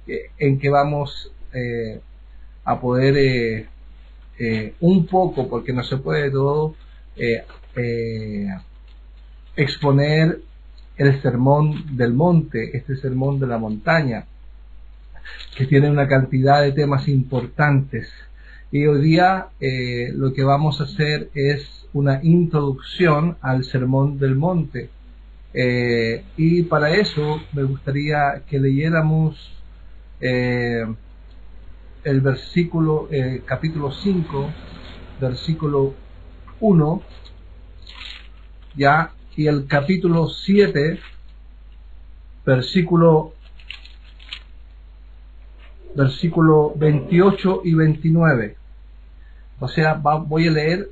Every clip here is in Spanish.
en que vamos a poder un poco, porque no se puede todo, exponer el sermón del monte, este sermón de la montaña, que tiene una cantidad de temas importantes. Y hoy día lo que vamos a hacer es una introducción al sermón del monte. Y para eso me gustaría que leyéramos el versículo, capítulo 5, versículo 1, ya, y el capítulo 7, versículo 28 y 29. O sea, voy a leer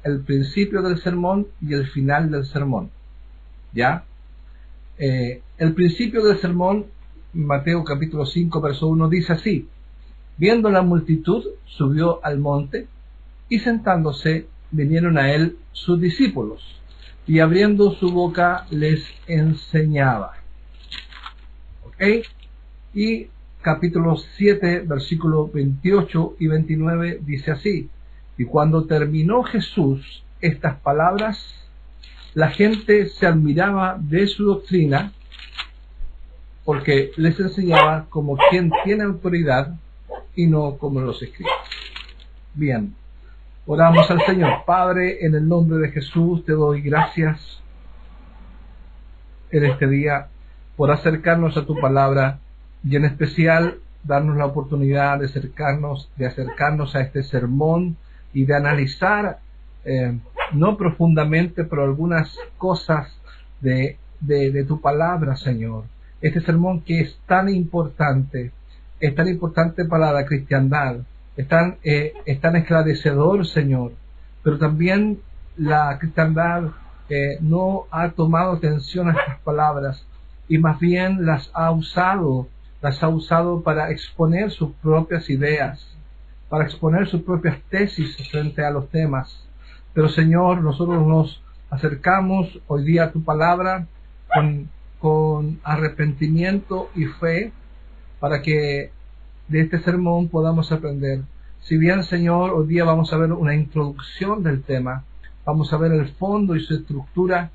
el principio del sermón y el final del sermón. ¿Ya? El principio del sermón, Mateo capítulo 5, verso 1, dice así: viendo la multitud, subió al monte, y sentándose, vinieron a él sus discípulos, y abriendo su boca les enseñaba. ¿Ok? Y capítulo 7, versículos 28 y 29 dice así: y cuando terminó Jesús estas palabras, la gente se admiraba de su doctrina, porque les enseñaba como quien tiene autoridad y no como los escribas. Bien, oramos al Señor. Padre, en el nombre de Jesús te doy gracias en este día por acercarnos a tu palabra, y en especial darnos la oportunidad de acercarnos a este sermón y de analizar, no profundamente, pero algunas cosas de tu palabra, Señor. Este sermón que es tan importante para la cristiandad, es tan esclarecedor, Señor, pero también la cristiandad no ha tomado atención a estas palabras, y más bien las ha usado para exponer sus propias ideas, para exponer sus propias tesis frente a los temas. Pero, Señor, nosotros nos acercamos hoy día a tu palabra con arrepentimiento y fe, para que de este sermón podamos aprender. Si bien, Señor, hoy día vamos a ver una introducción del tema, vamos a ver el fondo y su estructura,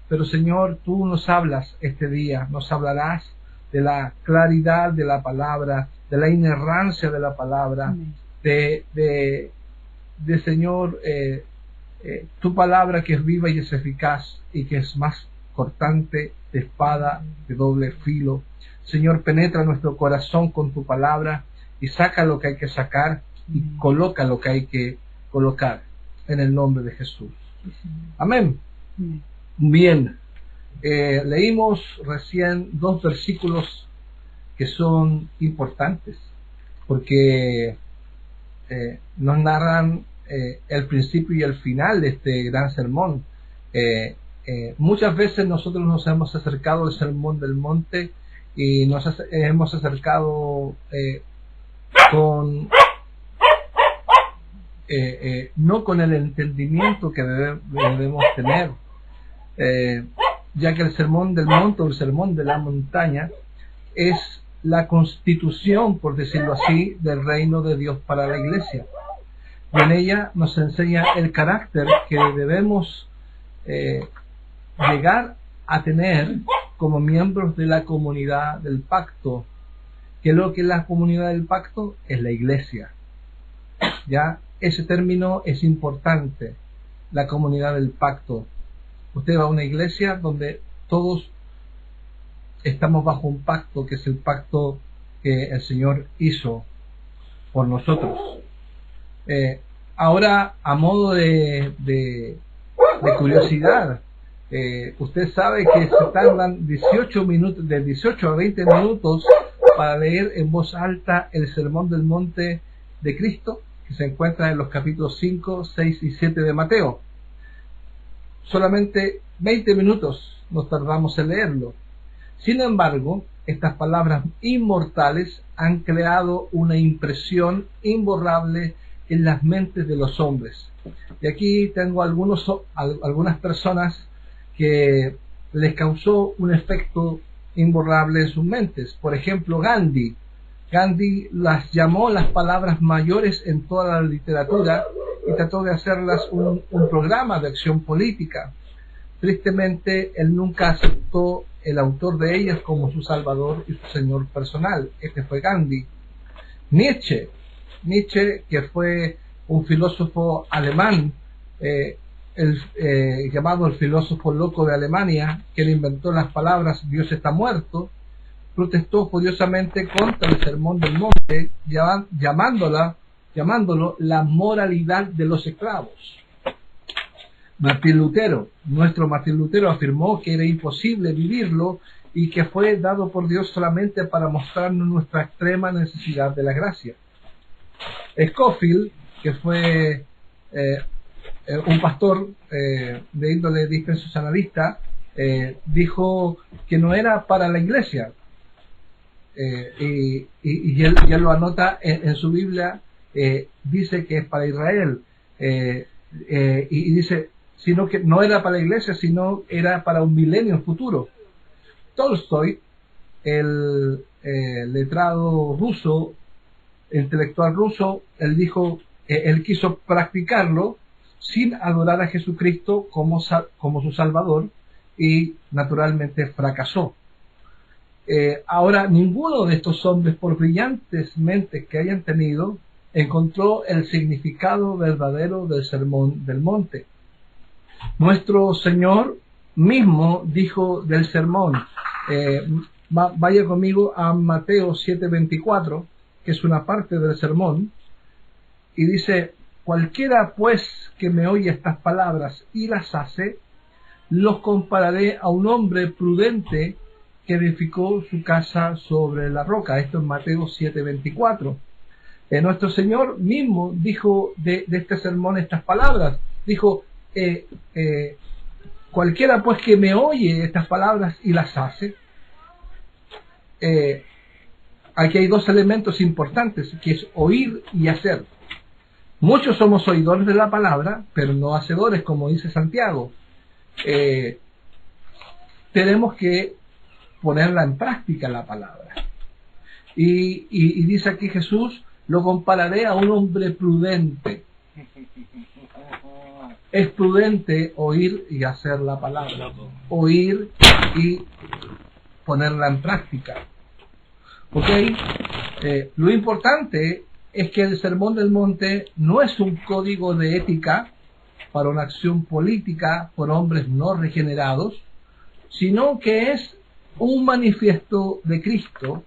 pero, Señor, tú nos hablas este día, nos hablarás de la claridad de la palabra, de la inerrancia de la palabra, de Señor, tu palabra que es viva y es eficaz, y que es más cortante de espada de doble filo. Señor, penetra nuestro corazón con tu palabra y saca lo que hay que sacar y coloca lo que hay que colocar, en el nombre de Jesús. Amén. Bien, leímos recién dos versículos que son importantes, porque nos narran el principio y el final de este gran sermón. Muchas veces nosotros nos hemos acercado al sermón del monte y nos hemos acercado no con el entendimiento que debemos tener, ya que el sermón del monte o el sermón de la montaña es la constitución, por decirlo así, del reino de Dios para la iglesia. Y en ella nos enseña el carácter que debemos llegar a tener como miembros de la comunidad del pacto. ¿Qué es lo que es la comunidad del pacto? Es la iglesia. Ya, ese término es importante, la comunidad del pacto. Usted va a una iglesia donde todos estamos bajo un pacto, que es el pacto que el Señor hizo por nosotros. Ahora, a modo de curiosidad, usted sabe que se tardan 18 minutos, de 18 a 20 minutos para leer en voz alta el sermón del monte de Cristo, que se encuentra en los capítulos 5, 6 y 7 de Mateo. Solamente 20 minutos nos tardamos en leerlo. Sin embargo, estas palabras inmortales han creado una impresión imborrable en las mentes de los hombres. Y aquí tengo algunas personas que les causó un efecto imborrable en sus mentes. Por ejemplo, Gandhi. Gandhi las llamó las palabras mayores en toda la literatura y trató de hacerlas un programa de acción política. Tristemente, él nunca aceptó el autor de ellas como su salvador y su señor personal. Este fue Gandhi. Nietzsche, que fue un filósofo alemán, llamado el filósofo loco de Alemania, quien inventó las palabras Dios está muerto, protestó furiosamente contra el Sermón del Monte, llamándolo la moralidad de los esclavos. Nuestro Martín Lutero afirmó que era imposible vivirlo y que fue dado por Dios solamente para mostrarnos nuestra extrema necesidad de la gracia. Scofield, que fue un pastor de índole dispensacionalista, dijo que no era para la iglesia, y él lo anota en su Biblia, dice que es para Israel, y dice, sino que no era para la iglesia, sino era para un milenio futuro. Tolstoy, el letrado ruso, intelectual ruso, él dijo, él quiso practicarlo sin adorar a Jesucristo como su Salvador, y naturalmente fracasó. Ahora, ninguno de estos hombres, por brillantes mentes que hayan tenido, encontró el significado verdadero del Sermón del Monte. Nuestro Señor mismo dijo del sermón, vaya conmigo a Mateo 7:24, que es una parte del sermón, y dice: cualquiera pues que me oye estas palabras y las hace, los compararé a un hombre prudente que edificó su casa sobre la roca. Esto es Mateo 7:24. Nuestro Señor mismo dijo de este sermón estas palabras. Dijo, cualquiera pues que me oye estas palabras y las hace. Aquí hay dos elementos importantes, que es oír y hacer. Muchos somos oidores de la palabra, pero no hacedores, como dice Santiago. Tenemos que ponerla en práctica la palabra. Y dice aquí Jesús, lo compararé a un hombre prudente. Es prudente oír y hacer la palabra. Oír y ponerla en práctica. ¿Ok? Lo importante es que el Sermón del Monte no es un código de ética para una acción política por hombres no regenerados, sino que es un manifiesto de Cristo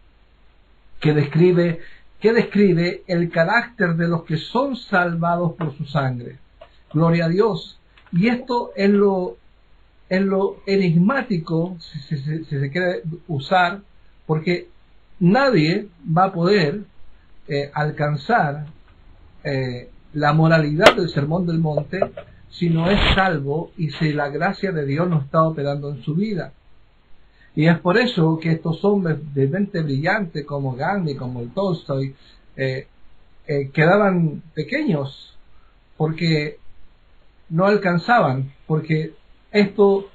que describe el carácter de los que son salvados por su sangre. Gloria a Dios. Y esto es lo enigmático, si se quiere usar, porque nadie va a poder alcanzar la moralidad del Sermón del Monte si no es salvo y si la gracia de Dios no está operando en su vida. Y es por eso que estos hombres de mente brillante como Gandhi, como el Tolstoy, quedaban pequeños porque no alcanzaban, porque esto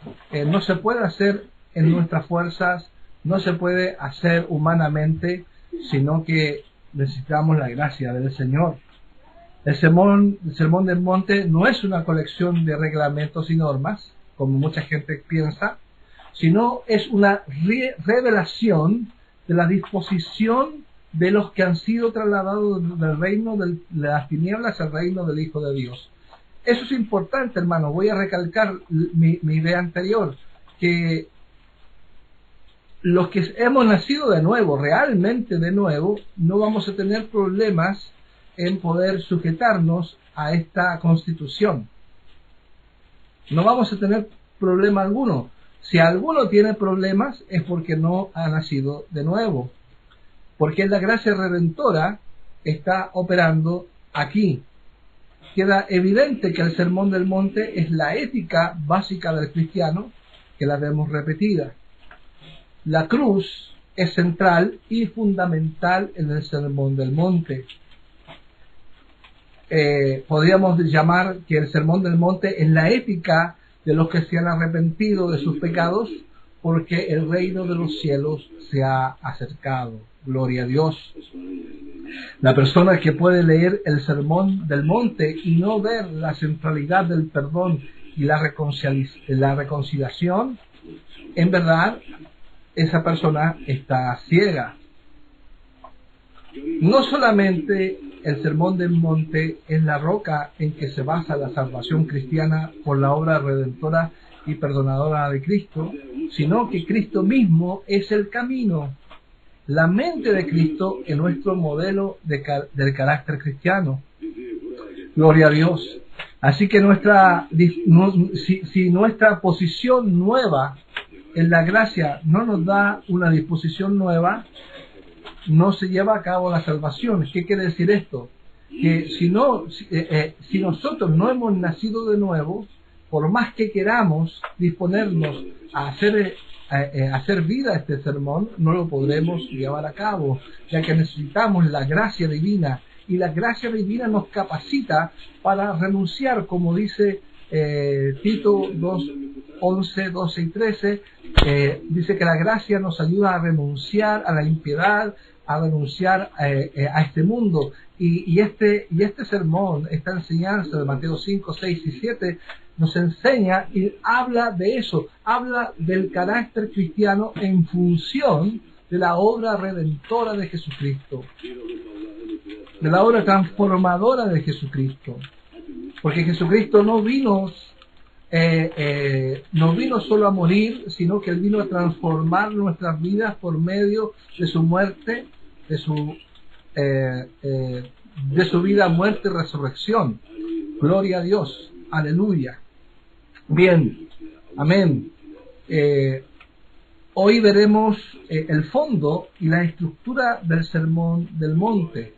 no se puede hacer en nuestras fuerzas, no se puede hacer humanamente, sino que necesitamos la gracia del Señor. El Sermón del Monte no es una colección de reglamentos y normas, como mucha gente piensa, sino es una revelación de la disposición de los que han sido trasladados del reino de las tinieblas al reino del Hijo de Dios. Eso es importante, hermano. Voy a recalcar mi idea anterior, que los que hemos nacido de nuevo, realmente de nuevo, no vamos a tener problemas en poder sujetarnos a esta constitución. No vamos a tener problema alguno. Si alguno tiene problemas es porque no ha nacido de nuevo, porque la gracia redentora está operando aquí. Queda evidente que el Sermón del Monte es la ética básica del cristiano, que la vemos repetida. La cruz es central y fundamental en el Sermón del Monte. Podríamos llamar que el Sermón del Monte es la ética de los que se han arrepentido de sus pecados, porque el reino de los cielos se ha acercado. Gloria a Dios. La persona que puede leer el Sermón del Monte y no ver la centralidad del perdón y la reconciliación, en verdad, esa persona está ciega. No solamente el Sermón del Monte es la roca en que se basa la salvación cristiana por la obra redentora y perdonadora de Cristo, sino que Cristo mismo es el camino. La mente de Cristo es nuestro modelo del carácter cristiano. Gloria a Dios. Así que si nuestra posición nueva en la gracia no nos da una disposición nueva, no se lleva a cabo la salvación. ¿Qué quiere decir esto? Que si nosotros no hemos nacido de nuevo, por más que queramos disponernos a hacer vida a este sermón, no lo podremos llevar a cabo, ya que necesitamos la gracia divina, y la gracia divina nos capacita para renunciar, como dice Tito 2, 11, 12 y 13, dice que la gracia nos ayuda a renunciar a la impiedad, a renunciar a este mundo. Y este sermón, esta enseñanza de Mateo 5, 6 y 7, nos enseña y habla de eso, habla del carácter cristiano en función de la obra redentora de Jesucristo, de la obra transformadora de Jesucristo. Porque Jesucristo no vino solo a morir, sino que Él vino a transformar nuestras vidas por medio de su muerte, de su vida, muerte y resurrección. Gloria a Dios. Aleluya. Bien. Amén. Hoy veremos el fondo y la estructura del Sermón del Monte.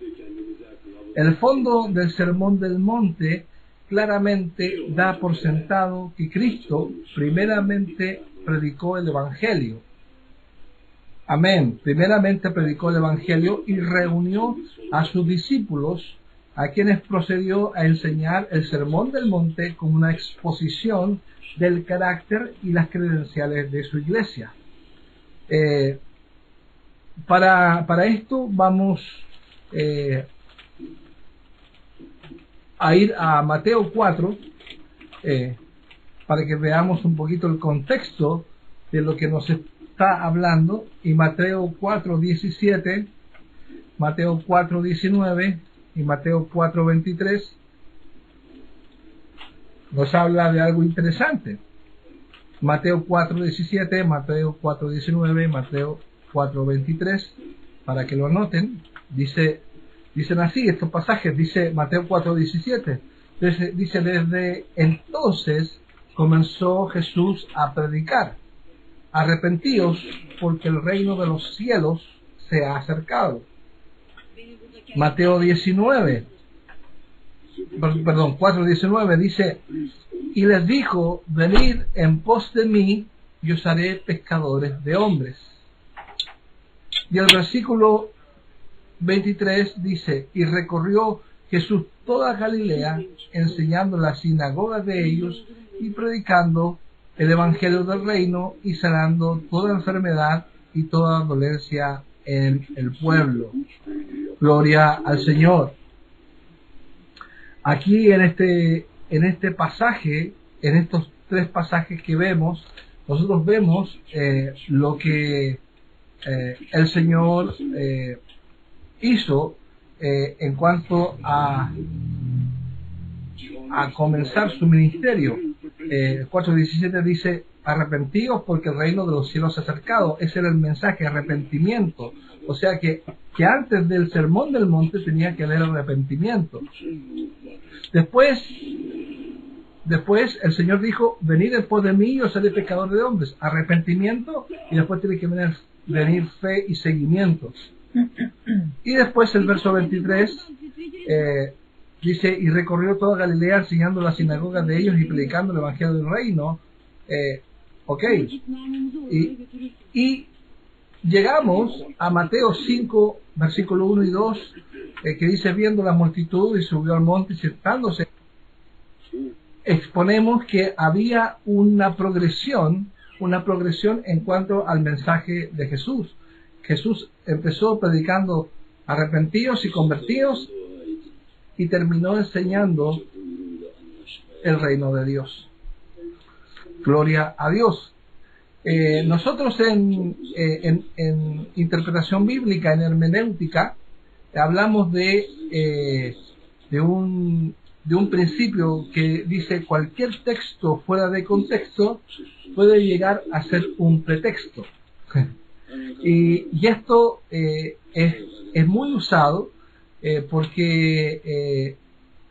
El fondo del Sermón del Monte claramente da por sentado que Cristo primeramente predicó el Evangelio. Amén. Primeramente predicó el Evangelio y reunió a sus discípulos, a quienes procedió a enseñar el Sermón del Monte como una exposición del carácter y las credenciales de su iglesia. Para esto vamos a ir a Mateo 4, para que veamos un poquito el contexto de lo que nos está hablando. Y Mateo 4, 17, Mateo 4, 19 y Mateo 4, 23 nos habla de algo interesante. Mateo 4, 17, Mateo 4, 19, Mateo 4, 23, para que lo anoten. Dicen así estos pasajes, dice Mateo 4, 17. Dice, desde entonces comenzó Jesús a predicar: arrepentíos, porque el reino de los cielos se ha acercado. Mateo 19, perdón, 4, 19 dice: y les dijo, venid en pos de mí, y os haré pescadores de hombres. Y el versículo 23 dice: y recorrió Jesús toda Galilea, enseñando en las sinagogas de ellos y predicando el evangelio del reino y sanando toda enfermedad y toda dolencia en el pueblo. Gloria al Señor. Aquí en este pasaje, en estos tres pasajes que vemos, nosotros vemos lo que el Señor hizo en cuanto a comenzar su ministerio. 4:17 dice: arrepentíos porque el reino de los cielos se ha acercado. Ese era el mensaje, arrepentimiento. O sea que antes del Sermón del Monte tenía que haber arrepentimiento. Después el Señor dijo: venid en pos de mí y os haré pescador de hombres. Arrepentimiento, y después tiene que venir fe y seguimiento. Y después el verso 23 dice: y recorrió toda Galilea enseñando las sinagogas de ellos y predicando el evangelio del reino. Y llegamos a Mateo 5, versículo 1 y 2, que dice: viendo la multitud, y subió al monte, y sentándose, exponemos que había una progresión en cuanto al mensaje de Jesús. Jesús empezó predicando arrepentidos y convertidos y terminó enseñando el reino de Dios. Gloria a Dios. Nosotros en interpretación bíblica, en hermenéutica, hablamos de un principio que dice: cualquier texto fuera de contexto puede llegar a ser un pretexto. y esto es muy usado porque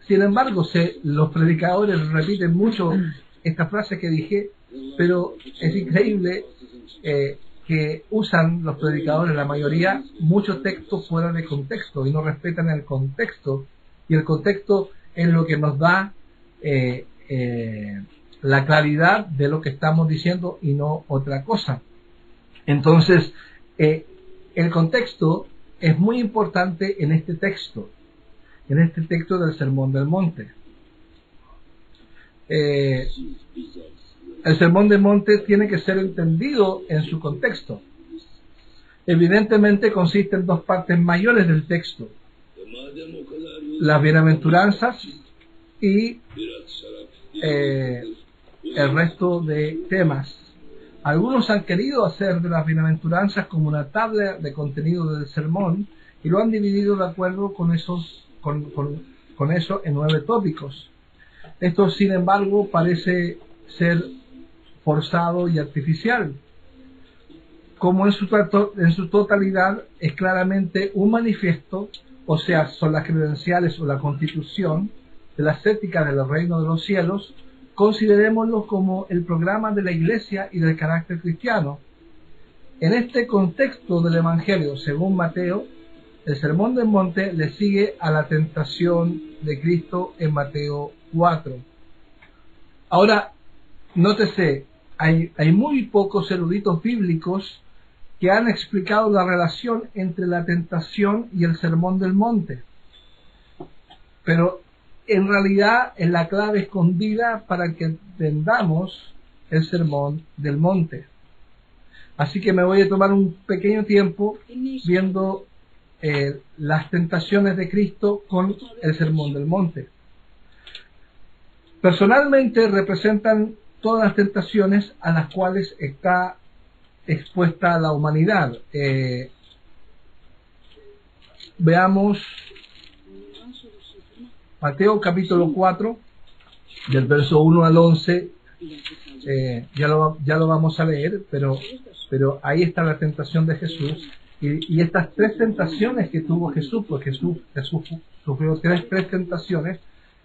sin embargo los predicadores repiten mucho esta frase que dije, pero es increíble que usan los predicadores, la mayoría, muchos textos fuera de contexto y no respetan el contexto, y el contexto es lo que nos da la claridad de lo que estamos diciendo y no otra cosa. Entonces, el contexto es muy importante en este texto del Sermón del Monte. El Sermón del Monte tiene que ser entendido en su contexto. Evidentemente consiste en dos partes mayores del texto: las bienaventuranzas y el resto de temas. Algunos han querido hacer de las bienaventuranzas como una tabla de contenido del sermón y lo han dividido de acuerdo con eso en 9 tópicos. Esto, sin embargo, parece ser forzado y artificial. Como en su totalidad es claramente un manifiesto, o sea, son las credenciales o la constitución de las éticas del reino de los cielos, considerémoslo como el programa de la Iglesia y del carácter cristiano. En este contexto del Evangelio, según Mateo, el Sermón del Monte le sigue a la tentación de Cristo en Mateo 4. Ahora, nótese, hay muy pocos eruditos bíblicos que han explicado la relación entre la tentación y el Sermón del Monte. Pero en realidad es la clave escondida para que entendamos el Sermón del Monte. Así que me voy a tomar un pequeño tiempo viendo las tentaciones de Cristo con el Sermón del Monte. Personalmente representan todas las tentaciones a las cuales está expuesta la humanidad. Veamos Mateo capítulo 4, del verso 1 al 11. Ya lo vamos a leer, pero ahí está la tentación de Jesús. Y estas 3 tentaciones que tuvo Jesús, porque Jesús sufrió tres tentaciones,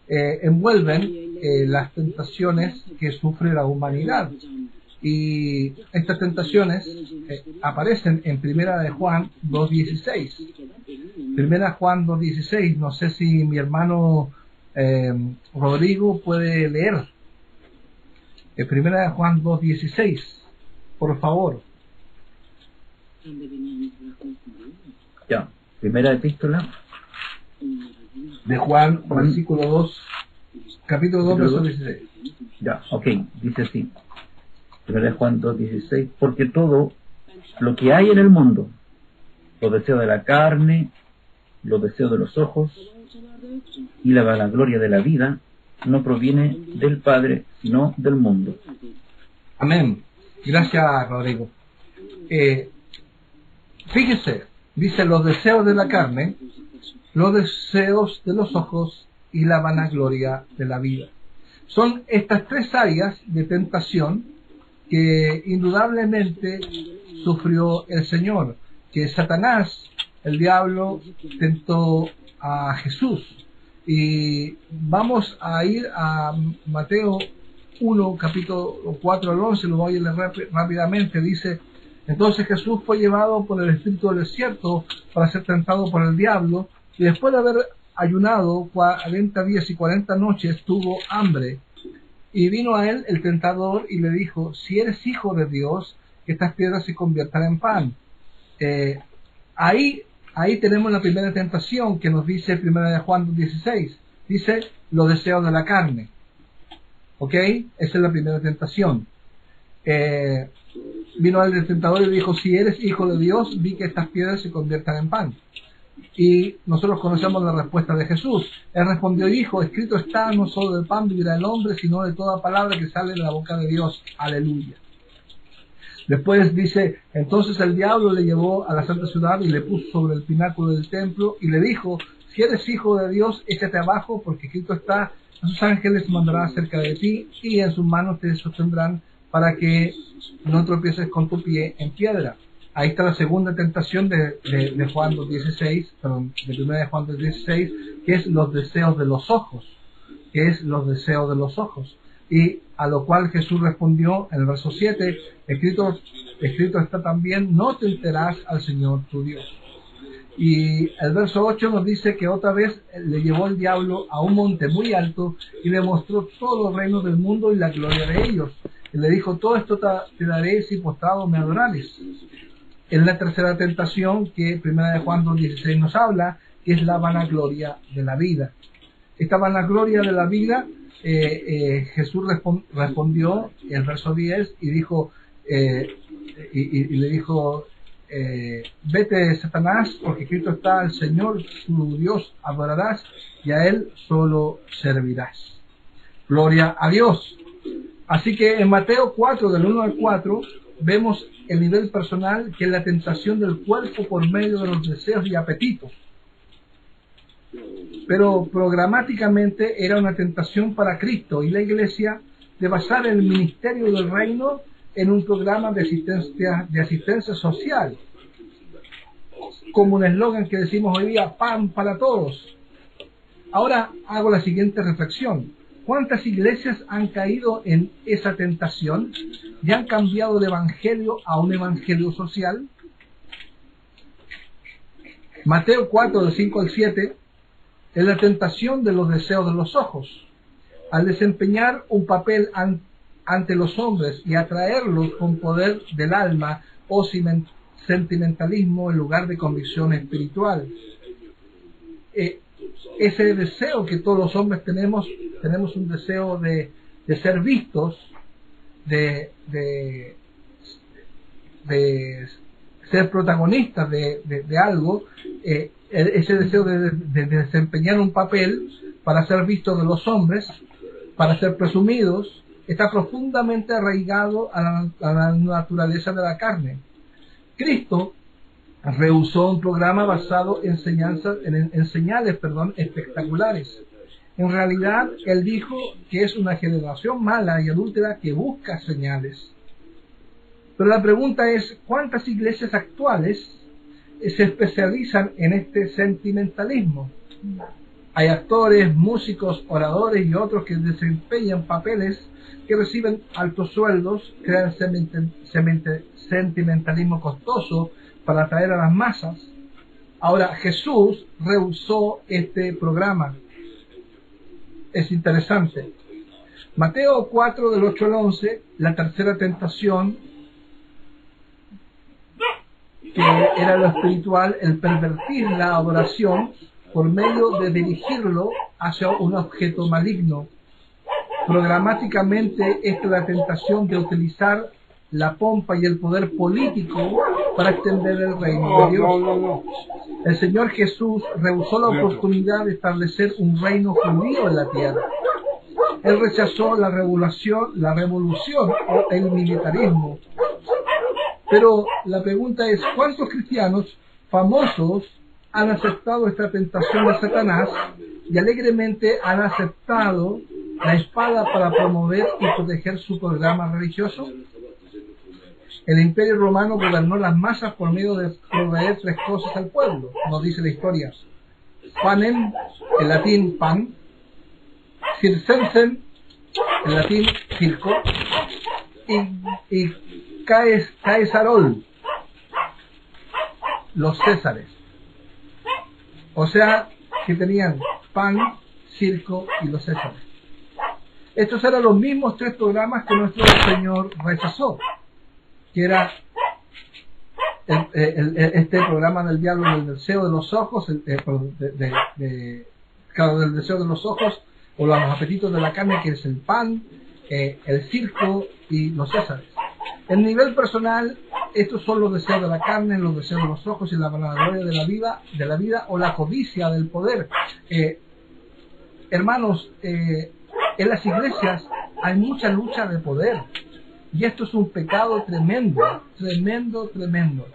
envuelven las tentaciones que sufre la humanidad. Y estas tentaciones aparecen en Primera de Juan 2.16. Primera Juan 2.16, no sé si mi hermano Rodrigo puede leer. Primera de Juan 2.16, por favor. Ya, primera epístola de Juan, versículo 2, capítulo 2, verso 16. Ya, ok, dice así. Primera de Juan 2.16, porque todo lo que hay en el mundo, los deseos de la carne, los deseos de los ojos y la vanagloria de la vida, no proviene del Padre, sino del mundo. Amén. Gracias, Rodrigo. Fíjese, dice los deseos de la carne, los deseos de los ojos y la vanagloria de la vida. Son estas 3 áreas de tentación que indudablemente sufrió el Señor, que Satanás, el diablo, tentó a Jesús. Y vamos a ir a Mateo 1, capítulo 4 al 11, lo voy a leer rápidamente. Dice: entonces Jesús fue llevado por el Espíritu del desierto para ser tentado por el diablo, y después de haber ayunado 40 días y 40 noches, tuvo hambre. Y vino a él el tentador y le dijo: si eres hijo de Dios, que estas piedras se conviertan en pan. Ahí tenemos la primera tentación que nos dice Primera de Juan 16. Dice los deseos de la carne. ¿Ok? Esa es la primera tentación. vino al tentador y le dijo, si eres hijo de Dios, di que estas piedras se conviertan en pan. Y nosotros conocemos la respuesta de Jesús. Él respondió y dijo, escrito está, no solo del pan vivirá el hombre, sino de toda palabra que sale de la boca de Dios. Aleluya. Después dice, entonces el diablo le llevó a la santa ciudad y le puso sobre el pináculo del templo y le dijo, si eres hijo de Dios, échate abajo, porque escrito está, a sus ángeles mandará acerca de ti y en sus manos te sostendrán para que no tropieces con tu pie en piedra. Ahí está la segunda tentación de Juan 2:16, perdón, de 1 de Juan 2:16, que es los deseos de los ojos, Y a lo cual Jesús respondió en el verso 7, escrito está también, no tentarás al Señor tu Dios. Y el verso 8 nos dice que otra vez le llevó el diablo a un monte muy alto y le mostró todos los reinos del mundo y la gloria de ellos. Y le dijo, todo esto te daré si postrado me adorares. Es la tercera tentación que 1 de Juan 2:16 nos habla, que es la vanagloria de la vida. Esta vanagloria de la vida, Jesús respondió en el verso 10 y dijo, y le dijo, vete Satanás, porque escrito está, al Señor tu Dios adorarás y a Él solo servirás. Gloria a Dios. Así que en Mateo 4, del 1 al 4, vemos el nivel personal, que es la tentación del cuerpo por medio de los deseos y apetitos. Pero programáticamente era una tentación para Cristo y la Iglesia de basar el ministerio del reino en un programa de asistencia social, como un eslogan que decimos hoy día, pan para todos. Ahora hago la siguiente reflexión. ¿Cuántas iglesias han caído en esa tentación y han cambiado el evangelio a un evangelio social? Mateo 4, del 5 al 7, es la tentación de los deseos de los ojos. Al desempeñar un papel ante los hombres y atraerlos con poder del alma o sentimentalismo en lugar de convicción espiritual. Ese deseo que todos los hombres tenemos un deseo de ser vistos, de ser protagonistas de algo, ese deseo de desempeñar un papel para ser vistos de los hombres, para ser presumidos, está profundamente arraigado a la naturaleza de la carne. Cristo rehusó un programa basado en señales espectaculares. En realidad, Él dijo que es una generación mala y adúltera que busca señales. Pero la pregunta es, ¿cuántas iglesias actuales se especializan en este sentimentalismo? Hay actores, músicos, oradores y otros que desempeñan papeles que reciben altos sueldos, crean sentimentalismo costoso para atraer a las masas. Ahora, Jesús rehusó este programa. Es interesante. Mateo 4, del 8 al 11, la tercera tentación, que era lo espiritual, el pervertir la adoración por medio de dirigirlo hacia un objeto maligno. Programáticamente, esta es la tentación de utilizar la pompa y el poder político para extender el reino de Dios. El Señor Jesús rehusó la oportunidad de establecer un reino judío en la tierra. Él rechazó la revolución o el militarismo. Pero la pregunta es, ¿cuántos cristianos famosos han aceptado esta tentación de Satanás y alegremente han aceptado la espada para promover y proteger su programa religioso? El Imperio Romano gobernó las masas por medio de proveer tres cosas al pueblo, nos dice la historia. Panem, en latín pan, circensen, en latín circo, y caesarol, los césares. O sea, que tenían pan, circo y los césares. Estos eran los mismos tres programas que nuestro Señor rechazó, que era este programa del diablo del deseo de los ojos, del deseo de los ojos o los apetitos de la carne, que es el pan, el circo y los césares. En nivel personal, estos son los deseos de la carne, los deseos de los ojos y la vanagloria de la vida o la codicia del poder. Hermanos, en las iglesias hay mucha lucha de poder. Y esto es un pecado tremendo, tremendo, tremendo.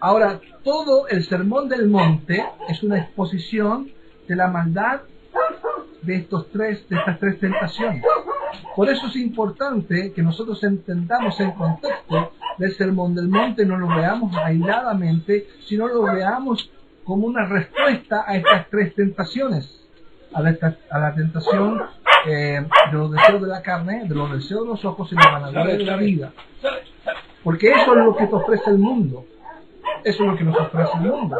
Ahora, todo el Sermón del Monte es una exposición de la maldad de estas tres tentaciones. Por eso es importante que nosotros entendamos el contexto del Sermón del Monte, no lo veamos aisladamente, sino lo veamos como una respuesta a estas tres tentaciones, a la tentación de los deseos de la carne, de los deseos de los ojos y la vanagloria de la vida. Porque eso es lo que te ofrece el mundo. Eso es lo que nos ofrece el mundo.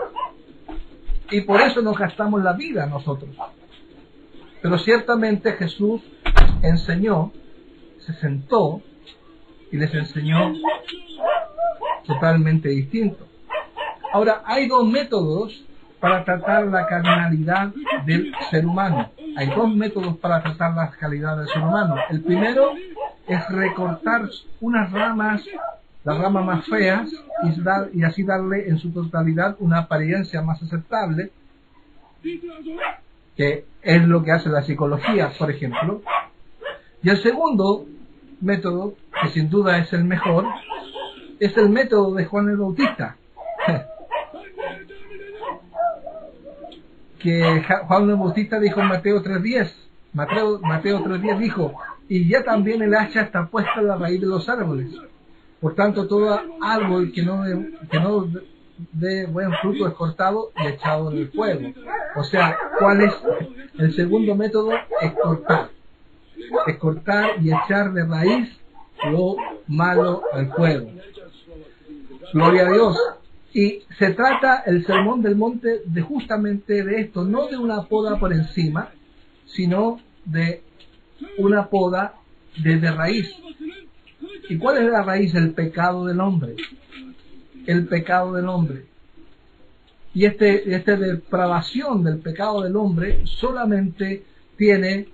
Y por eso nos gastamos la vida nosotros. Pero ciertamente Jesús enseñó, se sentó y les enseñó totalmente distinto. Ahora, hay dos métodos para tratar la carnalidad del ser humano. Hay dos métodos para tratar la calidad del ser humano. El primero es recortar unas ramas, las ramas más feas, y así darle en su totalidad una apariencia más aceptable, que es lo que hace la psicología, por ejemplo. Y el segundo método, que sin duda es el mejor, es el método de Juan el Bautista. Que Juan el Bautista dijo en Mateo 3:10. Mateo 3:10 dijo: y ya también el hacha está puesta en la raíz de los árboles. Por tanto, todo árbol que no dé buen fruto es cortado y echado en el fuego. O sea, ¿cuál es el segundo método? Es cortar. Es cortar y echar de raíz lo malo al fuego. Gloria a Dios. Y se trata el Sermón del Monte de justamente de esto, no de una poda por encima, sino de una poda desde raíz. ¿Y cuál es la raíz? El pecado del hombre. El pecado del hombre. Y esta depravación del pecado del hombre solamente tiene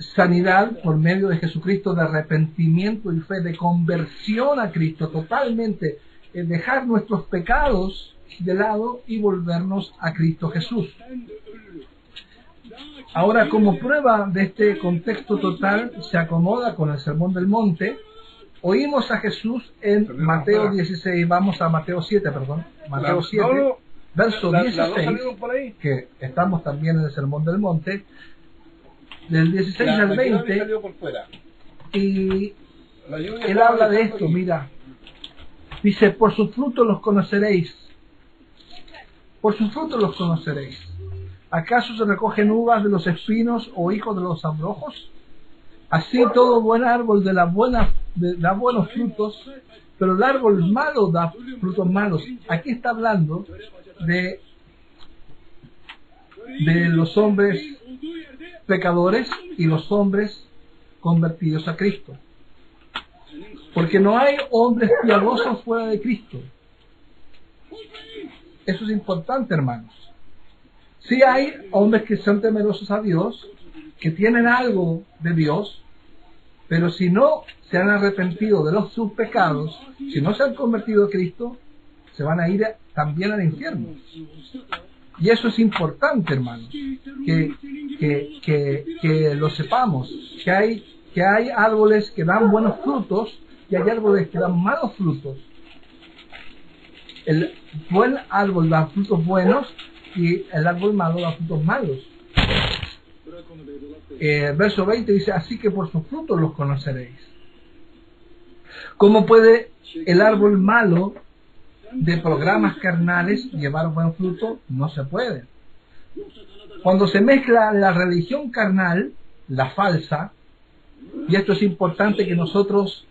sanidad por medio de Jesucristo, de arrepentimiento y fe, de conversión a Cristo, totalmente dejar nuestros pecados de lado y volvernos a Cristo Jesús. Ahora, como prueba de este contexto total, se acomoda con el Sermón del Monte. Oímos a Jesús en Mateo 16, vamos a Mateo 7, perdón, Mateo 7, verso 16, que estamos también en el Sermón del Monte, del 16 al 20, y él habla de esto, mira, dice: por sus frutos los conoceréis, por sus frutos los conoceréis. ¿Acaso se recogen uvas de los espinos o higos de los abrojos? Así todo buen árbol da buenos frutos, pero el árbol malo da frutos malos. Aquí está hablando de los hombres pecadores y los hombres convertidos a Cristo. Porque no hay hombres piadosos fuera de Cristo. Eso es importante, hermanos. Sí hay hombres que son temerosos a Dios, que tienen algo de Dios, pero si no se han arrepentido de sus pecados, si no se han convertido a Cristo, se van a ir también al infierno. Y eso es importante, hermanos, que lo sepamos, que hay árboles que dan buenos frutos y hay árboles que dan malos frutos. El buen árbol da frutos buenos y el árbol malo da frutos malos. Verso 20 dice: así que por sus frutos los conoceréis. ¿Cómo puede el árbol malo de programas carnales llevar buen fruto? No se puede. Cuando se mezcla la religión carnal, la falsa, y esto es importante que nosotros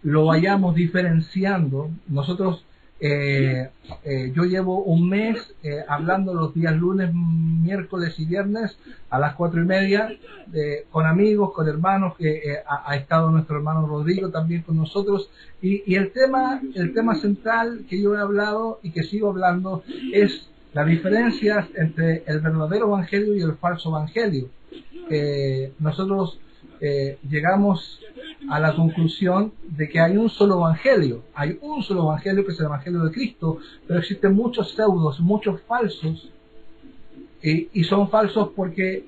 lo vayamos diferenciando. Nosotros yo llevo un mes hablando los días lunes, miércoles y viernes a las 4:30 con amigos, con hermanos, que ha estado nuestro hermano Rodrigo también con nosotros, y el tema central que yo he hablado y que sigo hablando es las diferencias entre el verdadero evangelio y el falso evangelio. Nosotros llegamos a la conclusión de que hay un solo evangelio. Hay un solo evangelio, que es el evangelio de Cristo, pero existen muchos pseudos, muchos falsos, y son falsos porque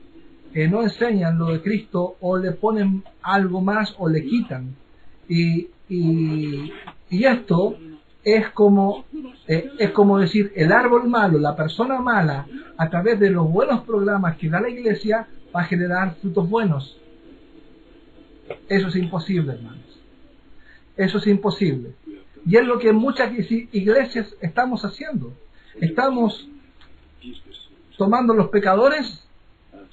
no enseñan lo de Cristo, o le ponen algo más o le quitan. Y esto es como decir, el árbol malo, la persona mala, a través de los buenos programas que da la iglesia, va a generar frutos buenos. Eso es imposible, hermanos. Eso es imposible. Y es lo que muchas iglesias estamos haciendo. Estamos tomando los pecadores,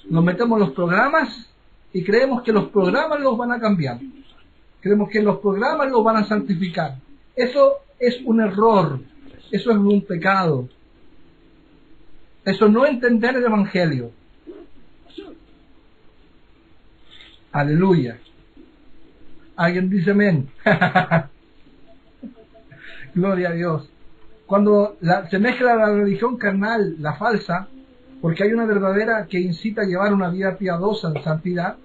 los metemos en los programas y creemos que los programas los van a cambiar. Creemos que los programas los van a santificar. Eso es un error. Eso es un pecado. Eso no es entender el evangelio. Aleluya. Alguien dice amén. Gloria a Dios. Cuando se mezcla la religión carnal, la falsa, porque hay una verdadera que incita a llevar una vida piadosa en santidad,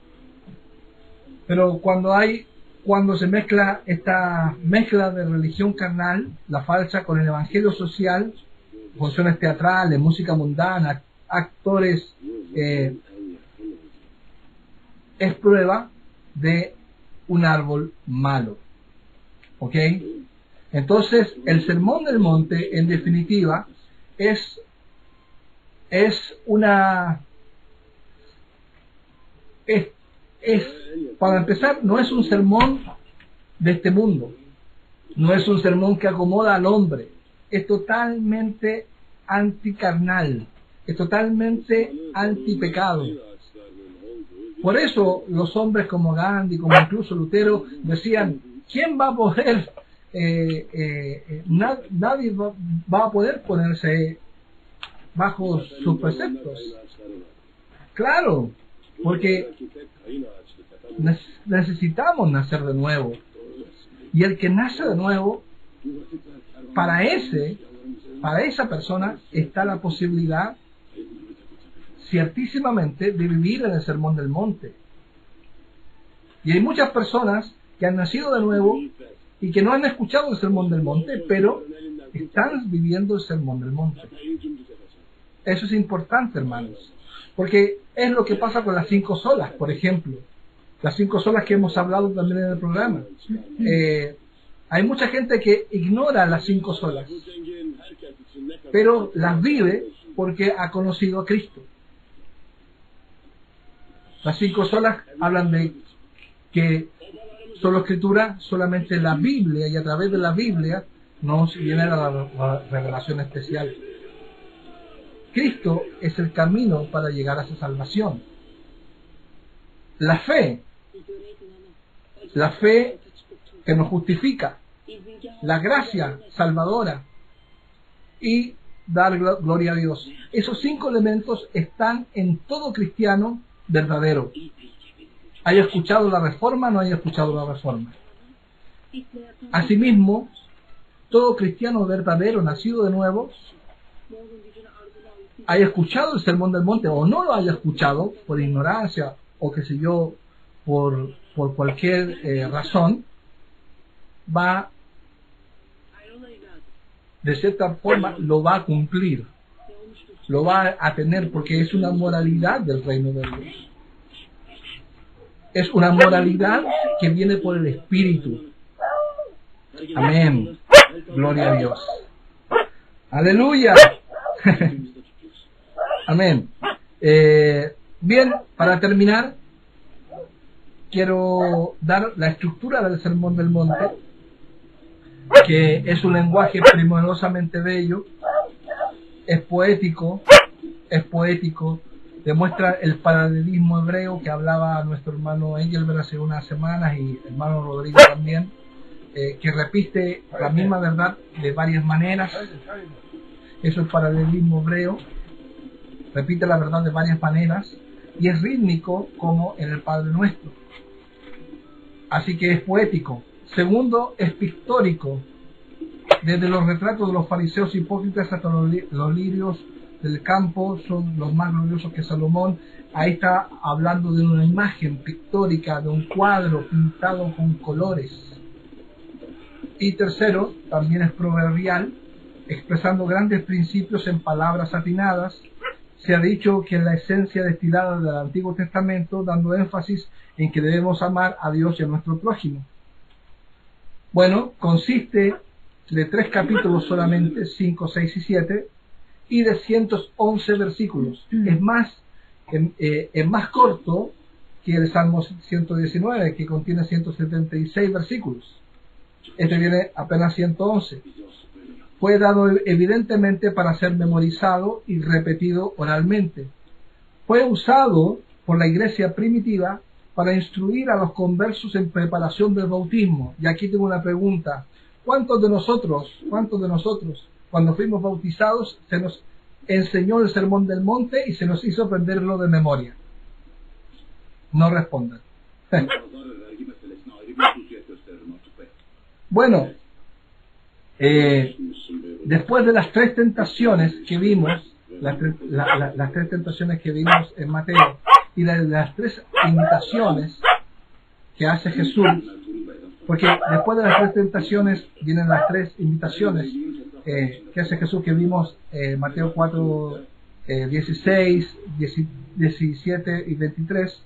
pero cuando se mezcla esta mezcla de religión carnal, la falsa, con el evangelio social, funciones teatrales, música mundana, actores, es prueba de un árbol malo. ¿Ok? Entonces, el Sermón del Monte, en definitiva, es para empezar, no es un sermón de este mundo, no es un sermón que acomoda al hombre, es totalmente anticarnal, es totalmente antipecado. Por eso los hombres como Gandhi, como incluso Lutero, decían, ¿quién va a poder, nadie va a poder ponerse bajo sus preceptos? Claro, porque necesitamos nacer de nuevo. Y el que nace de nuevo, para esa persona está la posibilidad, ciertísimamente, de vivir en el Sermón del Monte. Y hay muchas personas que han nacido de nuevo y que no han escuchado el Sermón del Monte, pero están viviendo el Sermón del Monte. Eso es importante, hermanos, porque es lo que pasa con las 5 solas, por ejemplo. Las 5 solas que hemos hablado también en el programa. Hay mucha gente que ignora las 5 solas, pero las vive porque ha conocido a Cristo. Las 5 solas hablan de que solo escritura, solamente la Biblia, y a través de la Biblia nos viene la revelación especial. Cristo es el camino para llegar a esa salvación. La fe que nos justifica, la gracia salvadora y dar gloria a Dios. Esos 5 elementos están en todo cristiano verdadero. ¿Haya escuchado la Reforma o no haya escuchado la Reforma? Asimismo, todo cristiano verdadero, nacido de nuevo, haya escuchado el Sermón del Monte o no lo haya escuchado por ignorancia o qué sé yo, por cualquier razón, va, de cierta forma, lo va a cumplir, lo va a tener, porque es una moralidad del reino de Dios. Es una moralidad que viene por el Espíritu. Amén. Gloria a Dios. Aleluya. Amén. Bien, para terminar, quiero dar la estructura del Sermón del Monte, que es un lenguaje primorosamente bello, es poético, demuestra el paralelismo hebreo que hablaba nuestro hermano Engelbert hace unas semanas y hermano Rodrigo también, que repite la misma verdad de varias maneras. Eso es paralelismo hebreo, repite la verdad de varias maneras y es rítmico como en el Padre Nuestro. Así que es poético. Segundo, es pictórico, desde los retratos de los fariseos hipócritas hasta los lirios del campo son los más gloriosos que Salomón. Ahí está hablando de una imagen pictórica, de un cuadro pintado con colores. Y tercero, también es proverbial, expresando grandes principios en palabras atinadas. Se ha dicho que es la esencia destilada del Antiguo Testamento, dando énfasis en que debemos amar a Dios y a nuestro prójimo. Bueno, consiste de 3 capítulos solamente, 5, 6 y 7, y de 111 versículos. Es más corto que el Salmo 119, que contiene 176 versículos. Este tiene apenas 111. Fue dado evidentemente para ser memorizado y repetido oralmente. Fue usado por la iglesia primitiva para instruir a los conversos en preparación del bautismo. Y aquí tengo una pregunta. ¿Cuántos de nosotros, cuando fuimos bautizados, se nos enseñó el Sermón del Monte y se nos hizo aprenderlo de memoria? No respondan. Bueno, después de las 3 tentaciones que vimos, las 3 tentaciones que vimos en Mateo, y de las 3 invitaciones que hace Jesús, porque después de las 3 tentaciones vienen las 3 invitaciones que hace Jesús, que vimos Mateo 4, 16, 17 y 23.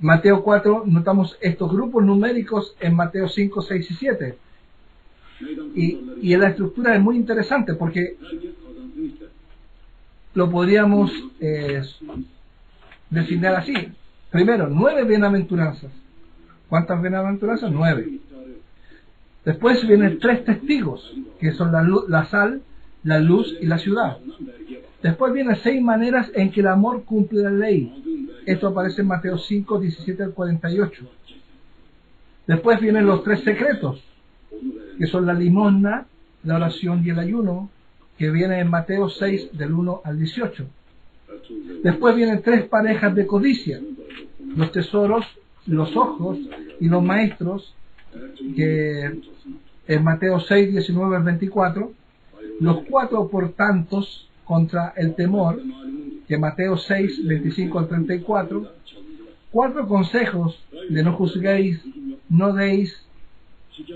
Mateo 4, notamos estos grupos numéricos en Mateo 5, 6 y 7. Y la estructura es muy interesante porque lo podríamos designar así. Primero, 9 bienaventuranzas. ¿Cuántas bienaventuranzas? 9. Después vienen 3 testigos, que son la sal, la luz y la ciudad. Después vienen 6 maneras en que el amor cumple la ley. Esto aparece en Mateo 5, 17 al 48. Después vienen los 3 secretos, que son la limosna, la oración y el ayuno, que viene en Mateo 6, del 1 al 18. Después vienen 3 parejas de codicia, los tesoros, los ojos y los maestros, que en Mateo 6, 19 al 24. Los 4 por tantos contra el temor, que Mateo 6, 25 al 34. 4 consejos de no juzguéis, no deis,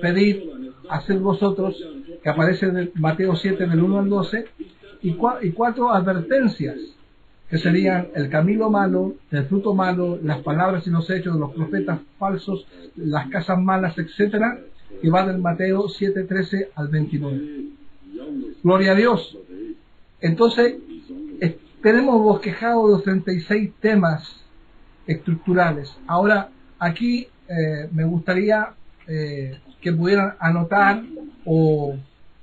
pedid, haced vosotros, que aparece en Mateo 7, del 1 al 12. Y 4 advertencias, que serían el camino malo, el fruto malo, las palabras y los hechos de los profetas falsos, las casas malas, etcétera, que va del Mateo 7, 13 al 29. Gloria a Dios. Entonces, tenemos bosquejado los 36 temas estructurales. Ahora, aquí me gustaría que pudieran anotar, o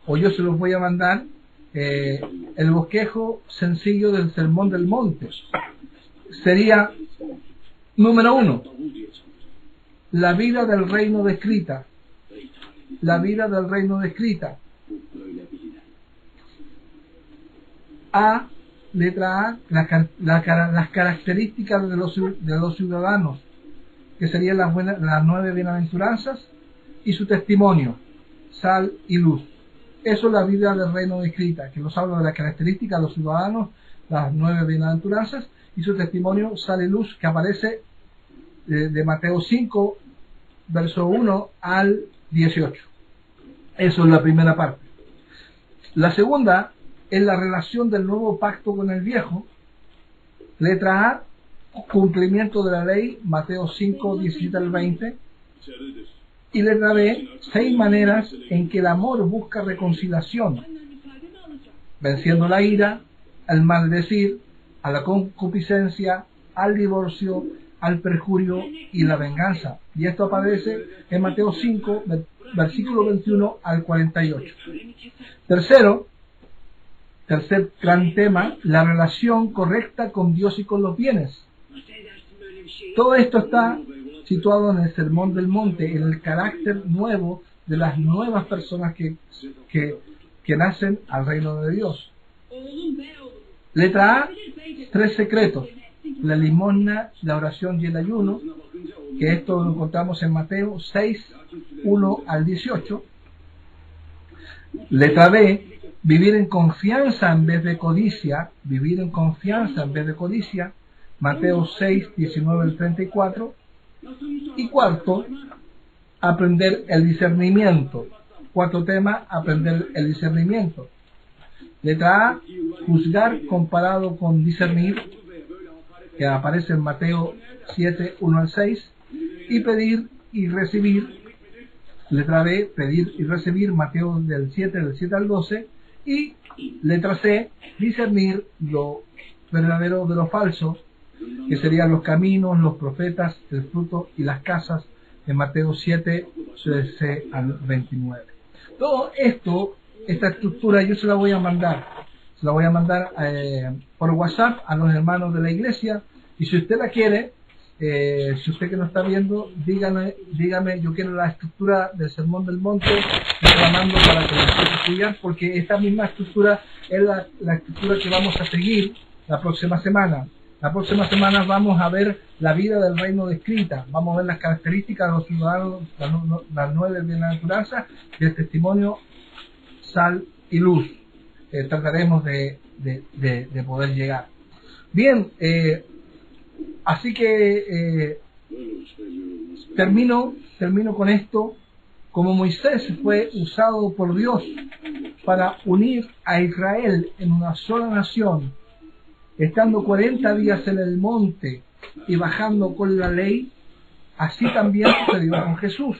yo se los voy a mandar, el bosquejo sencillo del Sermón del Monte. Sería, número 1, la vida del reino descrita. La vida del reino descrita. Letra A, las características de los ciudadanos, que serían las 9 bienaventuranzas, y su testimonio, sal y luz. Eso es la vida del reino descrita, que nos habla de las características de los ciudadanos, las 9 bienaventuranzas, y su testimonio, sal y luz, que aparece de Mateo 5, verso 1 al 18. Eso es la primera parte. La segunda es la relación del nuevo pacto con el viejo. Letra A, cumplimiento de la ley, Mateo 5, 17 al 20. Y letra B, 6 maneras en que el amor busca reconciliación, venciendo la ira, al maldecir, a la concupiscencia, al divorcio, al perjurio y la venganza. Y esto aparece en Mateo 5, versículo 21 al 48. Tercer gran tema, la relación correcta con Dios y con los bienes. Todo esto está situado en el Sermón del Monte, en el carácter nuevo de las nuevas personas que nacen al reino de Dios. Letra A, 3 secretos, la limosna, la oración y el ayuno, que esto lo encontramos en Mateo 6, 1 al 18. Letra B, vivir en confianza en vez de codicia, vivir en confianza en vez de codicia, Mateo 6, 19 al 34, y cuarto, aprender el discernimiento. Cuarto tema, aprender el discernimiento. Letra A, juzgar comparado con discernir, que aparece en Mateo 7, 1 al 6, y pedir y recibir. Letra B, pedir y recibir, Mateo del 7 al 12, y letra C, discernir lo verdadero de lo falso, que serían los caminos, los profetas, el fruto y las casas, en Mateo 7, 13 al 29. Todo esto, esta estructura, yo se la voy a mandar por WhatsApp a los hermanos de la iglesia, y si usted la quiere, si usted que nos está viendo, dígame, yo quiero la estructura del Sermón del Monte, yo la mando para que la pueda estudiar, porque esta misma estructura es la estructura que vamos a seguir la próxima semana. La próxima semana vamos a ver la vida del reino descrita, vamos a ver las características de los ciudadanos, las 9 bienaventuranzas, del testimonio, sal y luz. Trataremos de poder llegar. Bien, así que termino con esto. Como Moisés fue usado por Dios para unir a Israel en una sola nación, estando 40 días en el monte y bajando con la ley, así también sucedió con Jesús.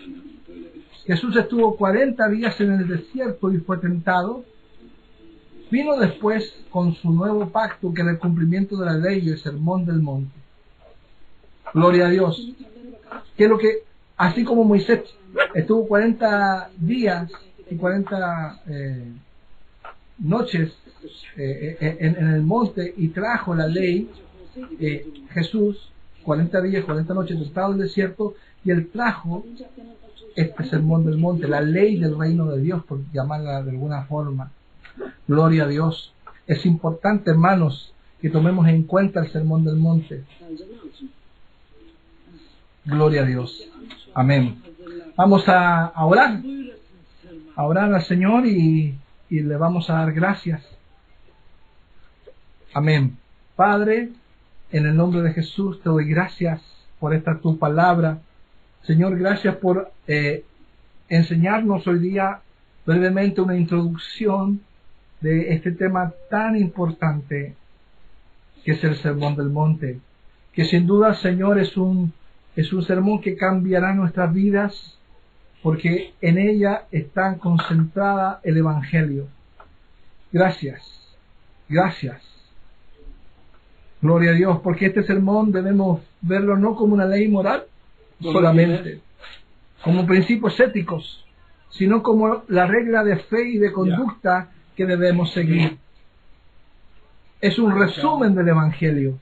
Jesús estuvo 40 días en el desierto y fue tentado. Vino después con su nuevo pacto, que era el cumplimiento de la ley y el sermón del monte. Gloria a Dios. Que es lo que, así como Moisés estuvo 40 días y 40 noches en el monte y trajo la ley, Jesús 40 días, 40 noches estaba en el desierto, y él trajo este sermón del monte, la ley del reino de Dios, por llamarla de alguna forma. Gloria a Dios. Es importante, hermanos, que tomemos en cuenta el sermón del monte. Gloria a Dios. Amén. Vamos a orar al Señor y le vamos a dar gracias. Amén. Padre, en el nombre de Jesús te doy gracias por esta tu palabra. Señor, gracias por enseñarnos hoy día brevemente una introducción de este tema tan importante que es el Sermón del Monte, que sin duda, Señor, es un sermón que cambiará nuestras vidas, porque en ella está concentrada el Evangelio. Gracias. Gloria a Dios, porque este sermón debemos verlo no como una ley moral solamente, como principios éticos, sino como la regla de fe y de conducta que debemos seguir. Es un resumen del Evangelio.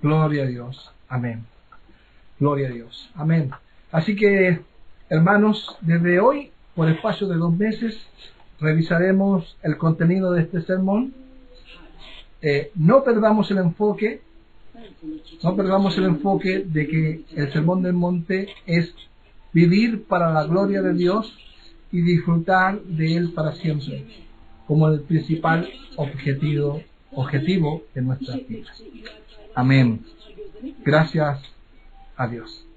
Gloria a Dios. Amén. Gloria a Dios. Amén. Así que, hermanos, desde hoy, por espacio de 2 meses, revisaremos el contenido de este sermón. No perdamos el enfoque de que el Sermón del Monte es vivir para la gloria de Dios y disfrutar de Él para siempre, como el principal objetivo de nuestras vidas. Amén. Gracias a Dios.